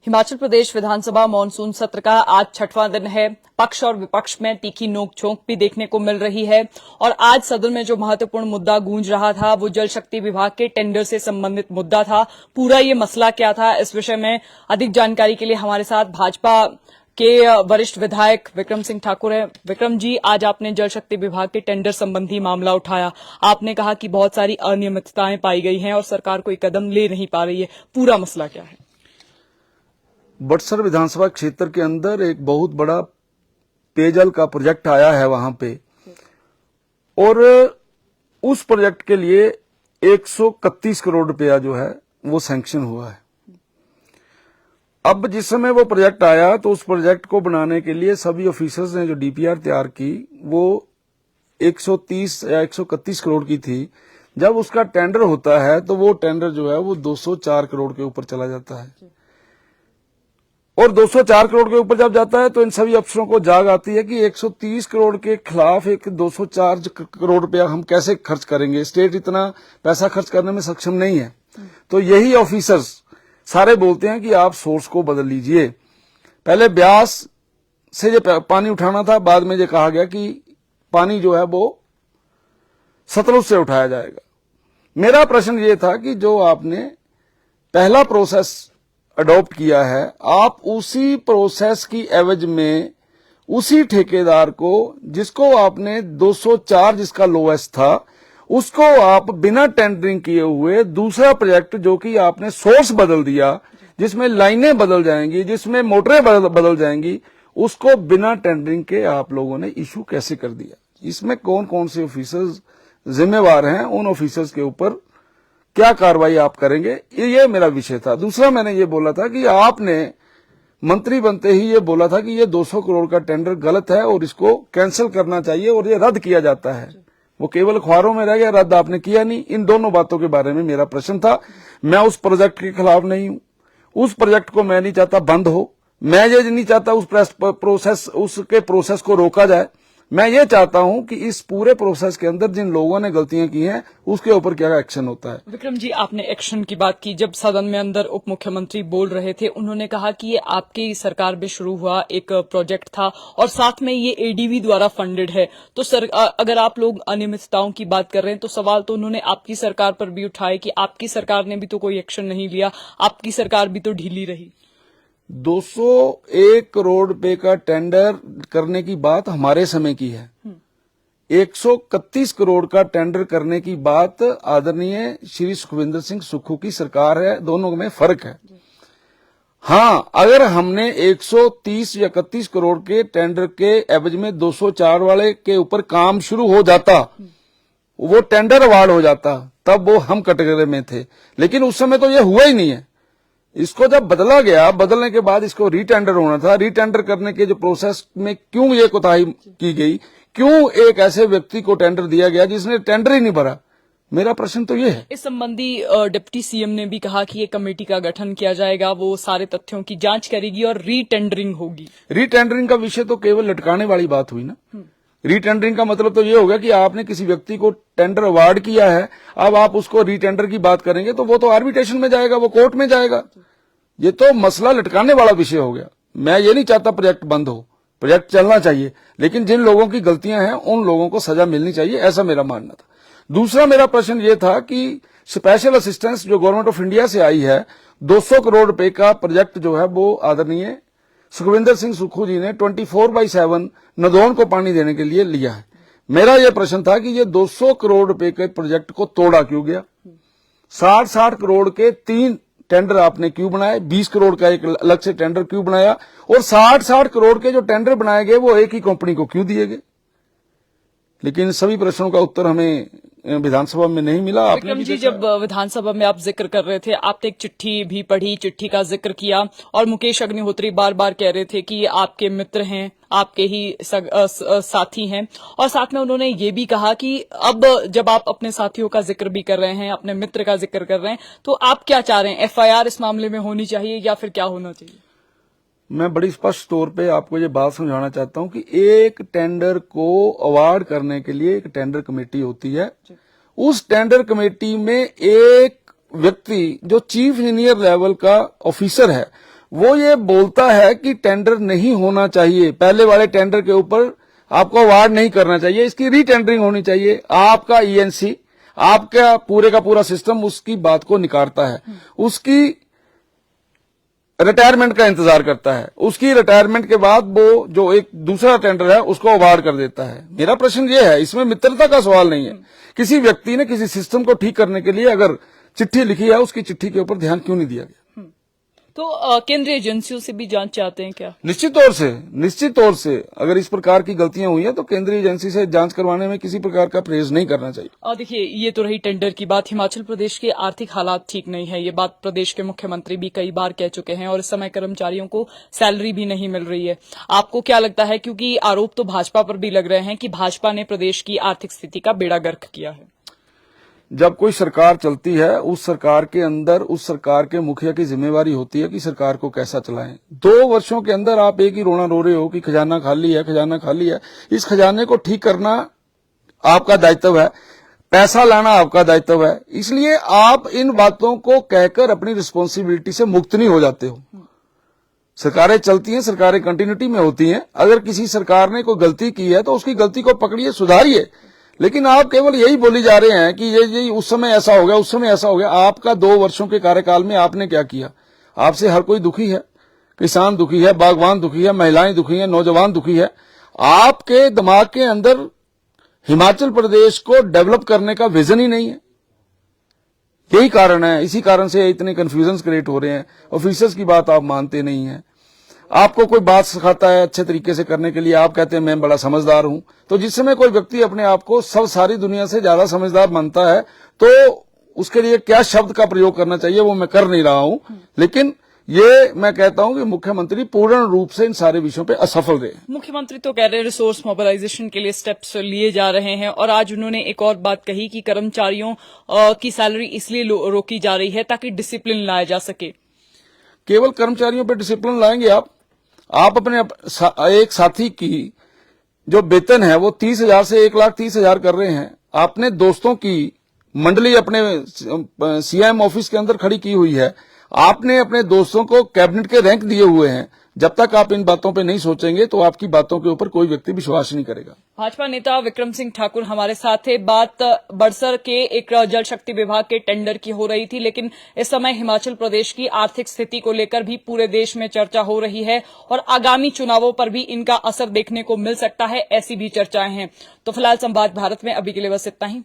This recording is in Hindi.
हिमाचल प्रदेश विधानसभा मानसून सत्र का आज छठवां दिन है। पक्ष और विपक्ष में तीखी नोकझोंक भी देखने को मिल रही है और आज सदन में जो महत्वपूर्ण मुद्दा गूंज रहा था वो जल शक्ति विभाग के टेंडर से संबंधित मुद्दा था। पूरा ये मसला क्या था, इस विषय में अधिक जानकारी के लिए हमारे साथ भाजपा के वरिष्ठ विधायक विक्रम सिंह ठाकुर है। विक्रम जी, आज आपने जल शक्ति विभाग के टेंडर संबंधी मामला उठाया। आपने कहा कि बहुत सारी अनियमितताएं पाई गई हैं और सरकार कोई कदम ले नहीं पा रही है। पूरा मसला क्या है? बड़सर विधानसभा क्षेत्र के अंदर एक बहुत बड़ा पेयजल का प्रोजेक्ट आया है वहां पे, और उस प्रोजेक्ट के लिए 131 करोड़ रुपया जो है वो सैंक्शन हुआ है। अब जिस समय वो प्रोजेक्ट आया तो उस प्रोजेक्ट को बनाने के लिए सभी ऑफिसर्स ने जो डीपीआर तैयार की वो 130 या 131 करोड़ की थी। जब उसका टेंडर होता है तो वो टेंडर जो है वो 204 करोड़ के ऊपर चला जाता है, और 204 करोड़ के ऊपर जब जाता है तो इन सभी अफसरों को जाग आती है कि 130 करोड़ के खिलाफ एक 204 करोड़ रुपया हम कैसे खर्च करेंगे। स्टेट इतना पैसा खर्च करने में सक्षम नहीं है। तो यही ऑफिसर्स सारे बोलते हैं कि आप सोर्स को बदल लीजिए। पहले ब्यास से जो पानी उठाना था, बाद में ये कहा गया कि पानी जो है वो सतलुज से उठाया जाएगा। मेरा प्रश्न ये था कि जो आपने पहला प्रोसेस अडॉप्ट किया है, आप उसी प्रोसेस की एवज में उसी ठेकेदार को, जिसको आपने 204 जिसका लोएस्ट था, उसको आप बिना टेंडरिंग किए हुए दूसरा प्रोजेक्ट जो कि आपने सोर्स बदल दिया, जिसमें लाइनें बदल जाएंगी, जिसमें मोटरें बदल जाएंगी, उसको बिना टेंडरिंग के आप लोगों ने इशू कैसे कर दिया? इसमें कौन कौन से ऑफिसर्स जिम्मेवार हैं? उन ऑफिसर्स के ऊपर क्या कार्रवाई आप करेंगे? ये मेरा विषय था। दूसरा, मैंने ये बोला था कि आपने मंत्री बनते ही ये बोला था कि ये 200 करोड़ का टेंडर गलत है और इसको कैंसिल करना चाहिए और ये रद्द किया जाता है। वो केवल अखबारों में रह गया, रद्द आपने किया नहीं। इन दोनों बातों के बारे में मेरा प्रश्न था। मैं उस प्रोजेक्ट के खिलाफ नहीं हूं, उस प्रोजेक्ट को मैं नहीं चाहता बंद हो, मैं ये नहीं चाहता उसके प्रोसेस को रोका जाए। मैं ये चाहता हूं कि इस पूरे प्रोसेस के अंदर जिन लोगों ने गलतियां की हैं उसके ऊपर क्या एक्शन होता है। विक्रम जी, आपने एक्शन की बात की। जब सदन में अंदर उप मुख्यमंत्री बोल रहे थे, उन्होंने कहा कि ये आपकी सरकार में शुरू हुआ एक प्रोजेक्ट था और साथ में ये एडीबी द्वारा फंडेड है। तो अगर आप लोग अनियमितताओं की बात कर रहे हैं तो सवाल तो उन्होंने आपकी सरकार पर भी उठाए कि आपकी सरकार ने भी तो कोई एक्शन नहीं लिया, आपकी सरकार भी तो ढीली रही। 201 करोड़ रुपए का टेंडर करने की बात हमारे समय की है। 131 करोड़ का टेंडर करने की बात आदरणीय श्री सुखविंदर सिंह सुक्खू की सरकार है। दोनों में फर्क है। हाँ, अगर हमने 130 या 31 करोड़ के टेंडर के एवज में 204 वाले के ऊपर काम शुरू हो जाता, वो टेंडर अवार्ड हो जाता, तब वो हम कैटेगरी में थे। लेकिन उस समय तो ये हुआ ही नहीं है। इसको जब बदला गया, बदलने के बाद इसको रीटेंडर होना था। रीटेंडर करने के जो प्रोसेस में क्यों ये कोताही की गई, क्यों एक ऐसे व्यक्ति को टेंडर दिया गया जिसने टेंडर ही नहीं भरा? मेरा प्रश्न तो ये है। इस संबंधी डिप्टी सीएम ने भी कहा कि ये कमेटी का गठन किया जाएगा, वो सारे तथ्यों की जांच करेगी और रीटेंडरिंग होगी। रीटेंडरिंग का विषय तो केवल लटकाने वाली बात हुई ना। रीटेंडरिंग का मतलब तो ये होगा कि आपने किसी व्यक्ति को टेंडर अवार्ड किया है, अब आप उसको रीटेंडर की बात करेंगे तो वो तो आर्बिट्रेशन में जाएगा, वो कोर्ट में जाएगा। ये तो मसला लटकाने वाला विषय हो गया। मैं ये नहीं चाहता प्रोजेक्ट बंद हो, प्रोजेक्ट चलना चाहिए, लेकिन जिन लोगों की गलतियां हैं उन लोगों को सजा मिलनी चाहिए, ऐसा मेरा मानना था। दूसरा मेरा प्रश्न ये था कि स्पेशल असिस्टेंस जो गवर्नमेंट ऑफ इंडिया से आई है, 200 करोड़ रुपए का प्रोजेक्ट जो है वो आदरणीय सुखविंदर सिंह सुक्खू जी ने 24/7 नदौन को पानी देने के लिए लिया है। मेरा यह प्रश्न था कि ये 200 करोड़ रुपए के प्रोजेक्ट को तोड़ा क्यों गया? 60 करोड़ के 3 टेंडर आपने क्यों बनाए? 20 करोड़ का एक अलग से टेंडर क्यों बनाया? और 60 करोड़ के जो टेंडर बनाए गए वो एक ही कंपनी को क्यों दिए गए? लेकिन सभी प्रश्नों का उत्तर हमें विधानसभा में नहीं मिला। विक्रम जी, जब विधानसभा में आप जिक्र कर रहे थे, आपने एक चिट्ठी भी पढ़ी, चिट्ठी का जिक्र किया और मुकेश अग्निहोत्री बार बार कह रहे थे कि ये आपके मित्र हैं, आपके ही साथी हैं, और साथ में उन्होंने ये भी कहा कि अब जब आप अपने साथियों का जिक्र भी कर रहे हैं, अपने मित्र का जिक्र कर रहे हैं, तो आप क्या चाह रहे हैं? एफआईआर इस मामले में होनी चाहिए या फिर क्या होना चाहिए? मैं बड़ी स्पष्ट तौर पे आपको ये बात समझाना चाहता हूं कि एक टेंडर को अवार्ड करने के लिए एक टेंडर कमेटी होती है। उस टेंडर कमेटी में एक व्यक्ति जो चीफ इंजीनियर लेवल का ऑफिसर है वो ये बोलता है कि टेंडर नहीं होना चाहिए, पहले वाले टेंडर के ऊपर आपको अवार्ड नहीं करना चाहिए, इसकी रीटेंडरिंग होनी चाहिए। आपका ईएनसी, आपका पूरे का पूरा सिस्टम उसकी बात को निकारता है, उसकी रिटायरमेंट का इंतजार करता है, उसकी रिटायरमेंट के बाद वो जो एक दूसरा टेंडर है उसको अवार्ड कर देता है। मेरा प्रश्न ये है, इसमें मित्रता का सवाल नहीं है। किसी व्यक्ति ने किसी सिस्टम को ठीक करने के लिए अगर चिट्ठी लिखी है, उसकी चिट्ठी के ऊपर ध्यान क्यों नहीं दिया गया? तो केंद्रीय एजेंसियों से भी जांच चाहते हैं क्या? निश्चित तौर से अगर इस प्रकार की गलतियां हुई हैं तो केंद्रीय एजेंसी से जांच करवाने में किसी प्रकार का परहेज नहीं करना चाहिए। और देखिए, ये तो रही टेंडर की बात। हिमाचल प्रदेश के आर्थिक हालात ठीक नहीं है, ये बात प्रदेश के मुख्यमंत्री भी कई बार कह चुके हैं, और इस समय कर्मचारियों को सैलरी भी नहीं मिल रही है। आपको क्या लगता है, क्योंकि आरोप तो भाजपा पर भी लग रहे हैं कि भाजपा ने प्रदेश की आर्थिक स्थिति का बेड़ा गर्क किया है? जब कोई सरकार चलती है, उस सरकार के अंदर उस सरकार के मुखिया की जिम्मेवारी होती है कि सरकार को कैसा चलाएं। 2 वर्षों के अंदर आप एक ही रोना रो रहे हो कि खजाना खाली है, खजाना खाली है। इस खजाने को ठीक करना आपका दायित्व है, पैसा लाना आपका दायित्व है। इसलिए आप इन बातों को कहकर अपनी रिस्पॉन्सिबिलिटी से मुक्त नहीं हो जाते हो। सरकारें चलती हैं, सरकारें कंटिन्यूटी में होती हैं। अगर किसी सरकार ने कोई गलती की है तो उसकी गलती को पकड़िए, सुधारिए। लेकिन आप केवल यही बोली जा रहे हैं कि ये उस समय ऐसा हो गया, उस समय ऐसा हो गया। आपका 2 वर्षों के कार्यकाल में आपने क्या किया? आपसे हर कोई दुखी है, किसान दुखी है, बागवान दुखी है, महिलाएं दुखी है, नौजवान दुखी है। आपके दिमाग के अंदर हिमाचल प्रदेश को डेवलप करने का विजन ही नहीं है। यही कारण है, इसी कारण से इतने कंफ्यूजन क्रिएट हो रहे हैं। ऑफिसर्स की बात आप मानते नहीं हैं। आपको कोई बात सिखाता है अच्छे तरीके से करने के लिए, आप कहते हैं मैं बड़ा समझदार हूं। तो जिस समय कोई व्यक्ति अपने आप को सारी दुनिया से ज्यादा समझदार मानता है तो उसके लिए क्या शब्द का प्रयोग करना चाहिए वो मैं कर नहीं रहा हूं। लेकिन ये मैं कहता हूं कि मुख्यमंत्री पूर्ण रूप से इन सारे विषयों पे असफल रहे। मुख्यमंत्री तो कह रहे हैं रिसोर्स मोबिलाइजेशन के लिए स्टेप्स लिए जा रहे हैं, और आज उन्होंने एक और बात कही कि कर्मचारियों की सैलरी इसलिए रोकी जा रही है ताकि डिसिप्लिन लाया जा सके। केवल कर्मचारियों पे डिसिप्लिन लाएंगे आप अपने एक साथी की जो वेतन है वो 30,000 से 1,30,000 कर रहे हैं। आपने दोस्तों की मंडली अपने सीएम ऑफिस के अंदर खड़ी की हुई है। आपने अपने दोस्तों को कैबिनेट के रैंक दिए हुए हैं। जब तक आप इन बातों पे नहीं सोचेंगे तो आपकी बातों के ऊपर कोई व्यक्ति विश्वास नहीं करेगा। भाजपा नेता विक्रम सिंह ठाकुर हमारे साथ थे। बात बड़सर के एक जल शक्ति विभाग के टेंडर की हो रही थी, लेकिन इस समय हिमाचल प्रदेश की आर्थिक स्थिति को लेकर भी पूरे देश में चर्चा हो रही है, और आगामी चुनावों पर भी इनका असर देखने को मिल सकता है, ऐसी भी चर्चाएं हैं। तो फिलहाल संवाद भारत में अभी के लिए बस इतना ही।